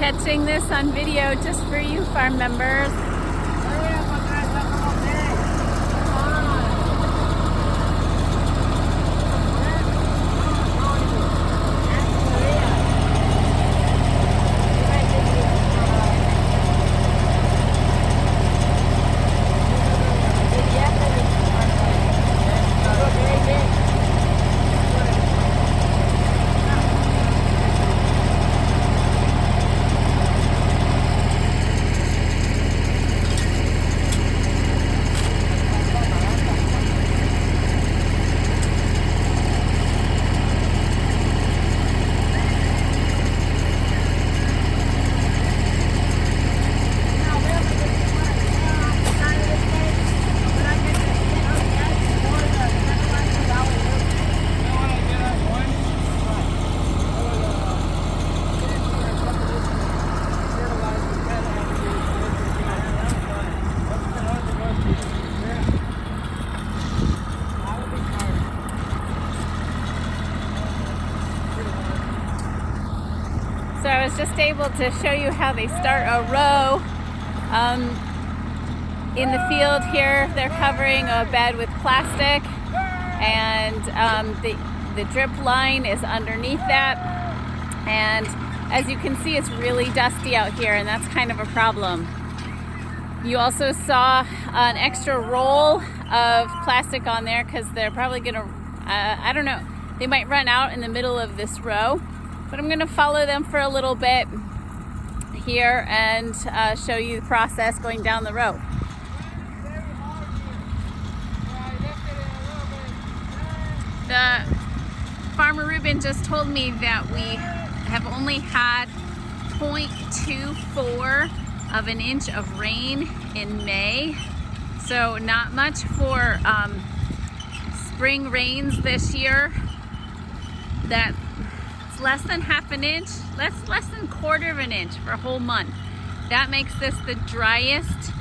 catching this on video just for you, farm members. So I was just able to show you how they start a row in the field here. They're covering a bed with plastic, and the drip line is underneath that. And as you can see, it's really dusty out here, and that's kind of a problem. You also saw an extra roll of plastic on there because they're probably gonna, I don't know, they might run out in the middle of this row. But I'm gonna follow them for a little bit here and show you the process going down the row. The farmer Ruben just told me that we have only had 0.24 of an inch of rain in May. So not much for spring rains this year. That's less than half an inch, less than quarter of an inch for a whole month. That makes this the driest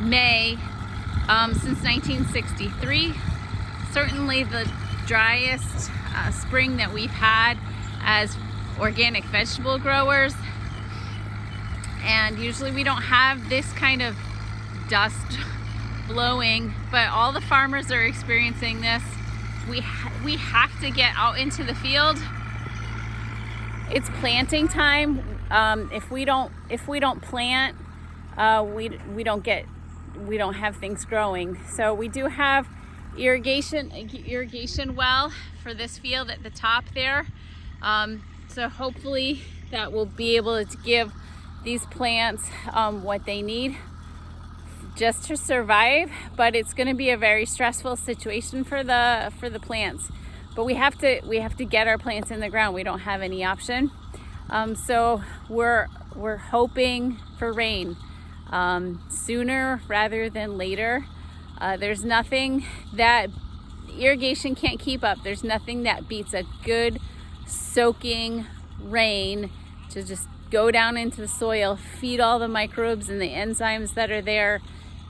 May since 1963. Certainly the driest spring that we've had as organic vegetable growers. And usually we don't have this kind of dust blowing, but all the farmers are experiencing this. We have to get out into the field. It's planting time. If we don't plant, we don't have things growing. So we do have irrigation well for this field at the top there. So hopefully that will be able to give these plants what they need just to survive. But it's going to be a very stressful situation for the plants. But we have to get our plants in the ground. We don't have any option. So we're hoping for rain sooner rather than later. There's nothing that irrigation can't keep up. There's nothing that beats a good soaking rain to just go down into the soil, feed all the microbes and the enzymes that are there.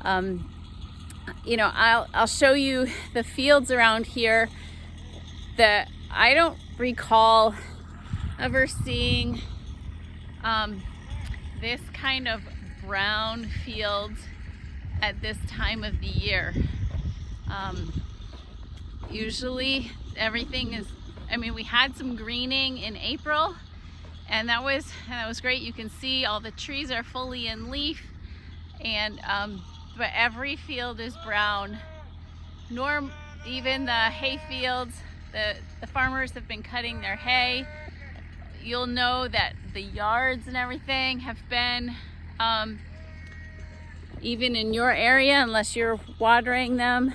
You know, I'll show you the fields around here. That I don't recall ever seeing this kind of brown field at this time of the year. Usually everything is, I mean, we had some greening in April, and that was great. You can see all the trees are fully in leaf, and but every field is brown. Even the hay fields. The farmers have been cutting their hay. You'll know that the yards and everything have been, even in your area, unless you're watering them,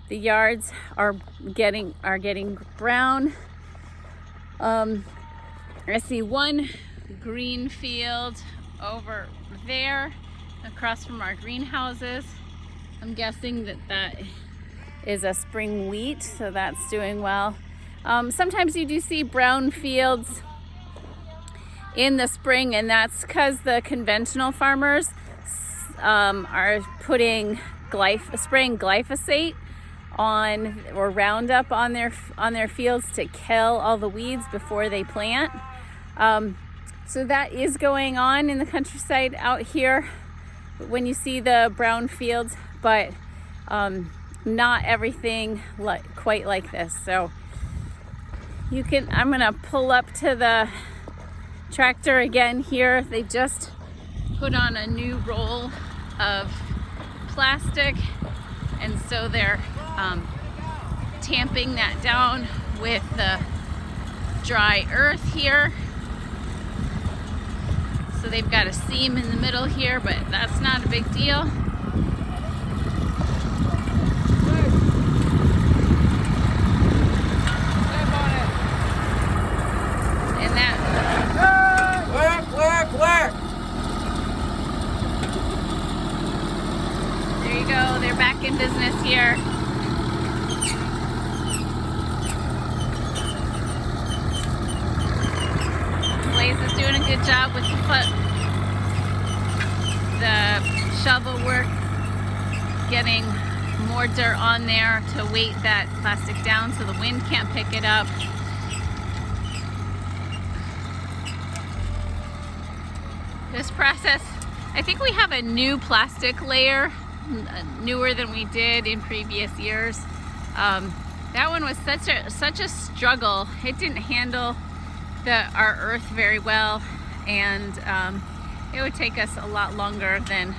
the yards are getting brown. I see one green field over there across from our greenhouses. I'm guessing that is a spring wheat, so that's doing well. Sometimes you do see brown fields in the spring, and that's because the conventional farmers are spraying glyphosate on, or Roundup on their fields to kill all the weeds before they plant. So that is going on in the countryside out here when you see the brown fields, but not everything quite like this. So I'm gonna pull up to the tractor again here. They just put on a new roll of plastic, and so they're tamping that down with the dry earth here. So they've got a seam in the middle here, but that's not a big deal. And that... Work! There you go, they're back in business here. Blaze is doing a good job with the shovel work, getting more dirt on there to weight that plastic down so the wind can't pick it up. This process, I think we have a new plastic layer, newer than we did in previous years. That one was such a struggle. It didn't handle our earth very well, and it would take us a lot longer than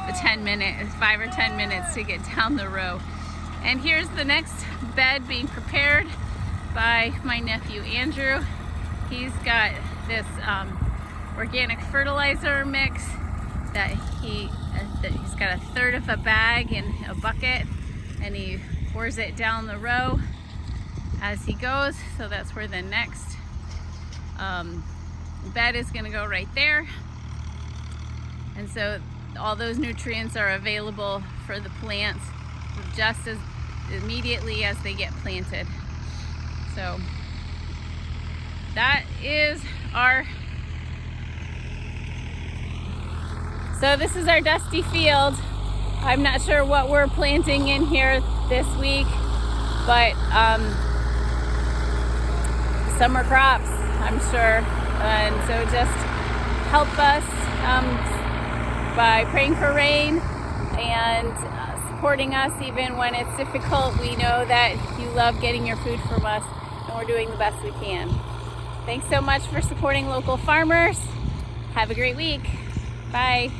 the 5 or 10 minutes to get down the row. And here's the next bed being prepared by my nephew Andrew. He's got this organic fertilizer mix that he's got a third of a bag in a bucket, and he pours it down the row as he goes. So that's where the next bed is going to go, right there. And so all those nutrients are available for the plants just as immediately as they get planted. So that is so this is our dusty field. I'm not sure what we're planting in here this week, but summer crops, I'm sure. And so just help us by praying for rain and supporting us even when it's difficult. We know that you love getting your food from us, and we're doing the best we can. Thanks so much for supporting local farmers. Have a great week. Bye.